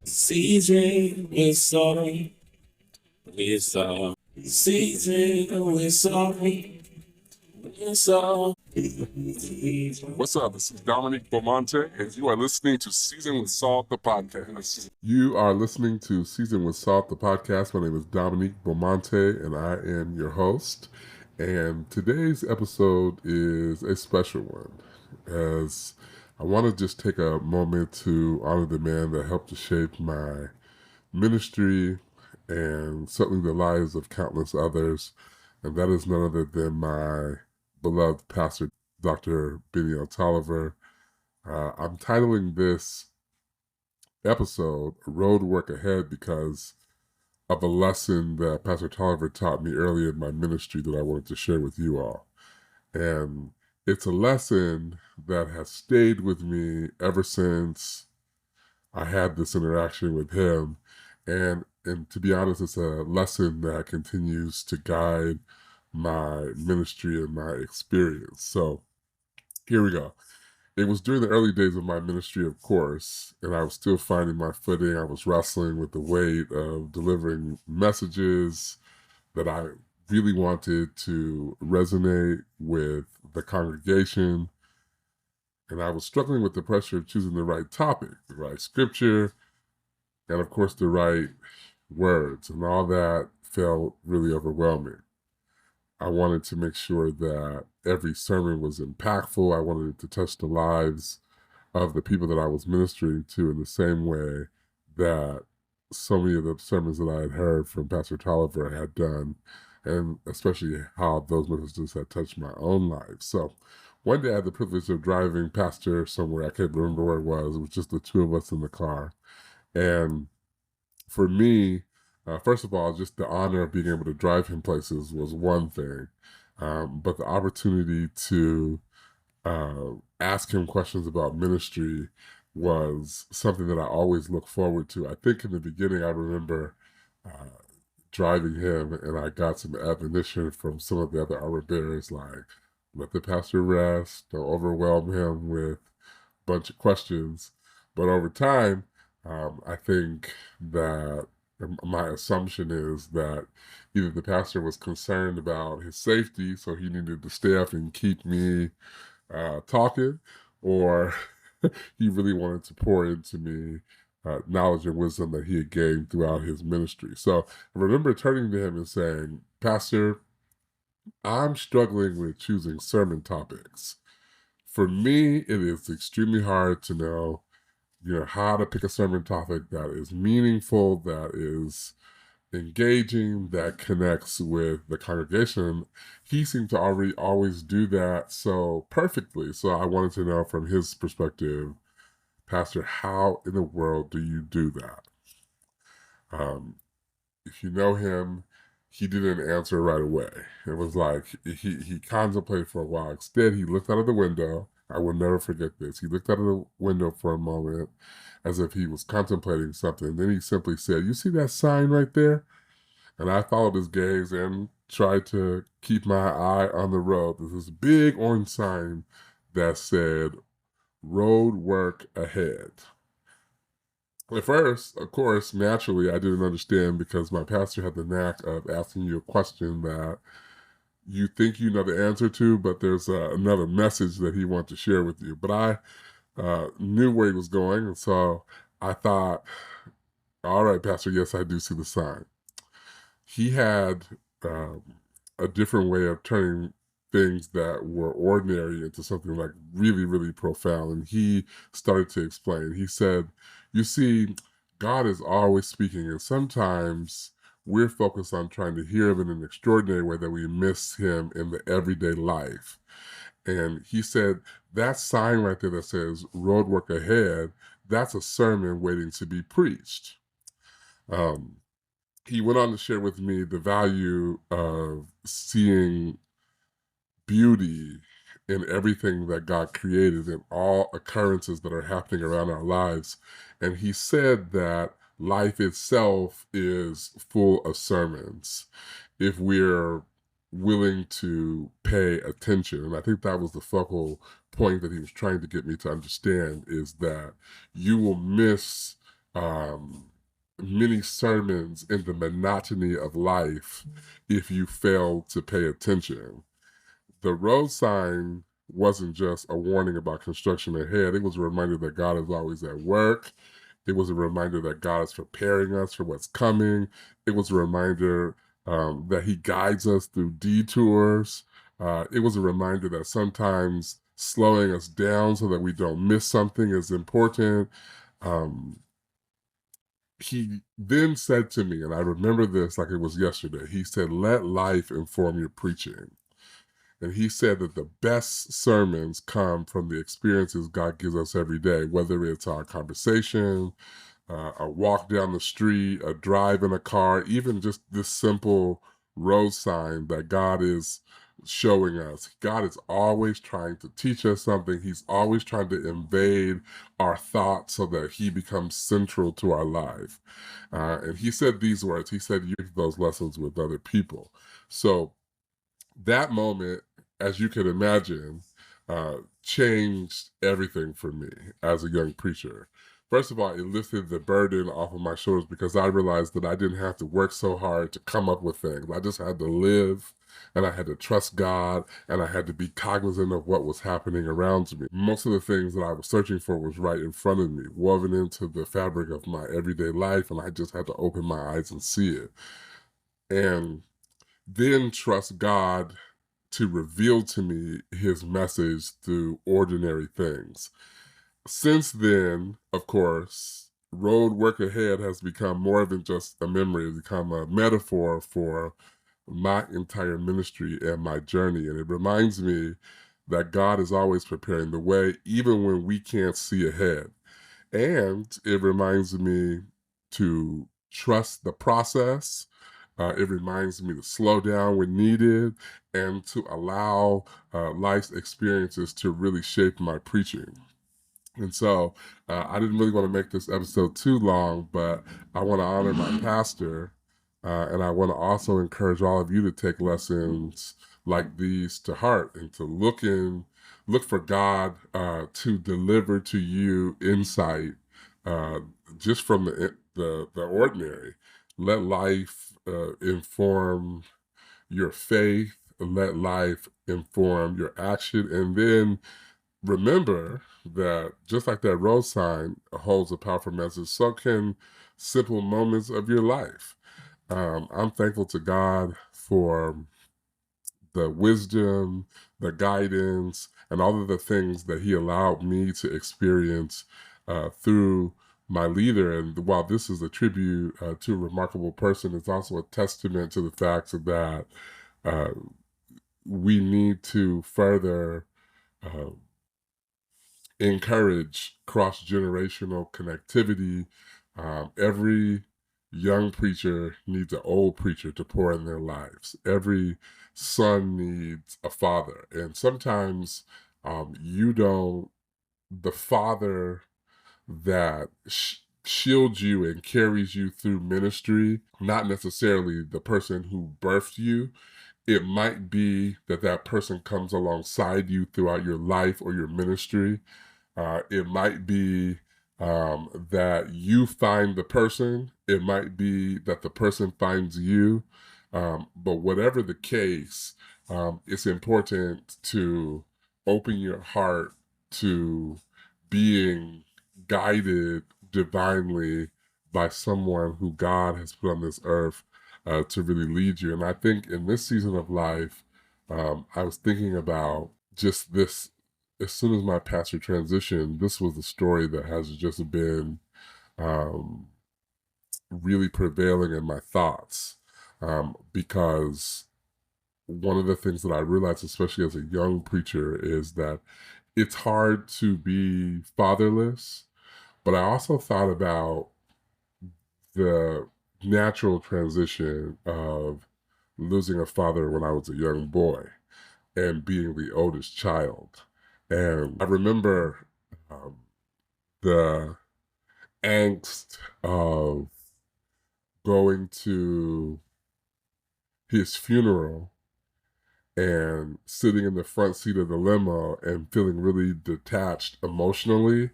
Season with salt, season with salt, What's up? This is Dominique Beaumonte, and you are listening to Season with Salt, the podcast. You are listening to Season with Salt, the podcast. My name is Dominique Beaumonte, and I am your host. And today's episode is a special one, as I want to just take a moment to honor the man that helped to shape my ministry and certainly the lives of countless others. And that is none other than my beloved pastor, Dr. Bennie L. Toliver. I'm titling this episode Road Work Ahead because of a lesson that Pastor Toliver taught me early in my ministry that I wanted to share with you all. And it's a lesson that has stayed with me ever since I had this interaction with him. And to be honest, it's a lesson that continues to guide my ministry and my experience. So here we go. It was during the early days of my ministry, of course, and I was still finding my footing. I was wrestling with the weight of delivering messages that I really wanted to resonate with the congregation. And I was struggling with the pressure of choosing the right topic, the right scripture, and of course the right words. And all that felt really overwhelming. I wanted to make sure that every sermon was impactful. I wanted it to touch the lives of the people that I was ministering to in the same way that so many of the sermons that I had heard from Pastor Toliver had done, and especially how those messages had touched my own life. So one day I had the privilege of driving Pastor somewhere. I can't remember where it was. It was just the two of us in the car. And for me, first of all, just the honor of being able to drive him places was one thing. But the opportunity to ask him questions about ministry was something that I always look forward to. I think in the beginning, I remember driving him, and I got some admonition from some of the other armor bearers, like, let the pastor rest, don't overwhelm him with a bunch of questions. But over time, I think that my assumption is that either the pastor was concerned about his safety, so he needed to stay up and keep me talking, or he really wanted to pour into me knowledge and wisdom that he had gained throughout his ministry. So I remember turning to him and saying, Pastor, I'm struggling with choosing sermon topics. For me, it is extremely hard to know, how to pick a sermon topic that is meaningful, that is engaging, that connects with the congregation. He seemed to already always do that so perfectly. So I wanted to know from his perspective, Pastor, how in the world do you do that? If you know him, he didn't answer right away. It was like he contemplated for a while. Instead, he looked out of the window. I will never forget this. He looked out of the window for a moment as if he was contemplating something. Then he simply said, "You see that sign right there?" And I followed his gaze and tried to keep my eye on the road. There's this big orange sign that said, "Road Work Ahead." At first, of course, naturally, I didn't understand because my pastor had the knack of asking you a question that you think you know the answer to, but there's another message that he wants to share with you. But I knew where he was going, and so I thought, all right, Pastor, yes, I do see the sign. He had um, a different way of turning things that were ordinary into something like really, really profound. And he started to explain. He said, you see, God is always speaking, and sometimes we're focused on trying to hear him in an extraordinary way that we miss him in the everyday life. And he said, that sign right there that says road work ahead, that's a sermon waiting to be preached. He went on to share with me the value of seeing beauty in everything that God created and all occurrences that are happening around our lives. And he said that life itself is full of sermons if we're willing to pay attention. And I think that was the focal point that he was trying to get me to understand, is that you will miss many sermons in the monotony of life if you fail to pay attention. The road sign wasn't just a warning about construction ahead, it was a reminder that God is always at work. It was a reminder that God is preparing us for what's coming. It was a reminder that He guides us through detours. It was a reminder that sometimes slowing us down so that we don't miss something is important. Um, he then said to me, and I remember this like it was yesterday, he said, "Let life inform your preaching." And he said that the best sermons come from the experiences God gives us every day, whether it's our conversation, a walk down the street, a drive in a car, even just this simple road sign that God is showing us. God is always trying to teach us something. He's always trying to invade our thoughts so that He becomes central to our life. And He said these words. He said, "You use those lessons with other people." So that moment, as you can imagine, changed everything for me as a young preacher. First of all, it lifted the burden off of my shoulders because I realized that I didn't have to work so hard to come up with things. I just had to live, and I had to trust God, and I had to be cognizant of what was happening around me. Most of the things that I was searching for was right in front of me, woven into the fabric of my everyday life, and I just had to open my eyes and see it. And then trust God to reveal to me His message through ordinary things. Since then, of course, road work ahead has become more than just a memory. It's become a metaphor for my entire ministry and my journey. And it reminds me that God is always preparing the way, even when we can't see ahead. And it reminds me to trust the process. It reminds me to slow down when needed and to allow life's experiences to really shape my preaching. And so I didn't really want to make this episode too long, but I want to honor my pastor. And I want to also encourage all of you to take lessons like these to heart and to look for God to deliver to you insight uh, just from the ordinary. Let life inform your faith. Let life inform your action, and then remember that just like that road sign holds a powerful message, so can simple moments of your life. I'm thankful to God for the wisdom, the guidance, and all of the things that He allowed me to experience through my leader. And while this is a tribute to a remarkable person, it's also a testament to the fact that uh, we need to further uh, encourage cross-generational connectivity. Every young preacher needs an old preacher to pour in their lives. Every son needs a father. And sometimes you don't, the father that shields you and carries you through ministry, not necessarily the person who birthed you. It might be that that person comes alongside you throughout your life or your ministry. It might be that you find the person. It might be that the person finds you. But whatever the case, it's important to open your heart to being guided divinely by someone who God has put on this earth to really lead you. And I think in this season of life, I was thinking about just this. As soon as my pastor transitioned, this was the story that has just been um, really prevailing in my thoughts. Because one of the things that I realized, especially as a young preacher, is that it's hard to be fatherless. But I also thought about the natural transition of losing a father when I was a young boy and being the oldest child. And I remember um, the angst of going to his funeral and sitting in the front seat of the limo and feeling really detached emotionally,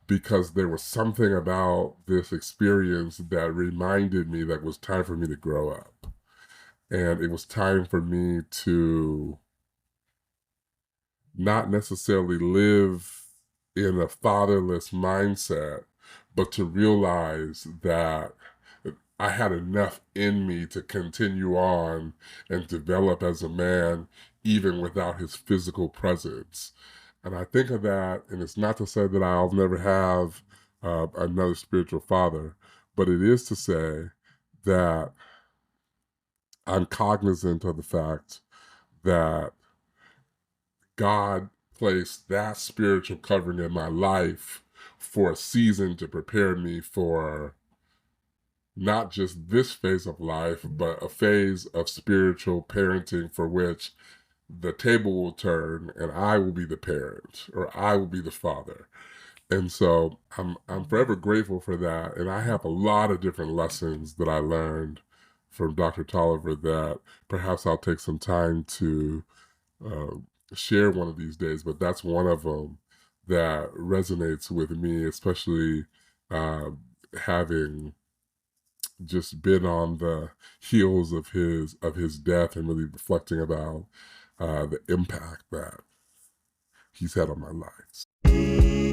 because there was something about this experience that reminded me that it was time for me to grow up. And it was time for me to not necessarily live in a fatherless mindset, but to realize that I had enough in me to continue on and develop as a man, even without his physical presence. And I think of that, and it's not to say that I'll never have another spiritual father, but it is to say that I'm cognizant of the fact that God placed that spiritual covering in my life for a season to prepare me for not just this phase of life, but a phase of spiritual parenting for which the table will turn and I will be the parent or I will be the father. And so I'm forever grateful for that. And I have a lot of different lessons that I learned from Dr. Toliver that perhaps I'll take some time to uh, share one of these days, but that's one of them that resonates with me, especially uh, having just been on the heels of his death and really reflecting about the impact that he's had on my life.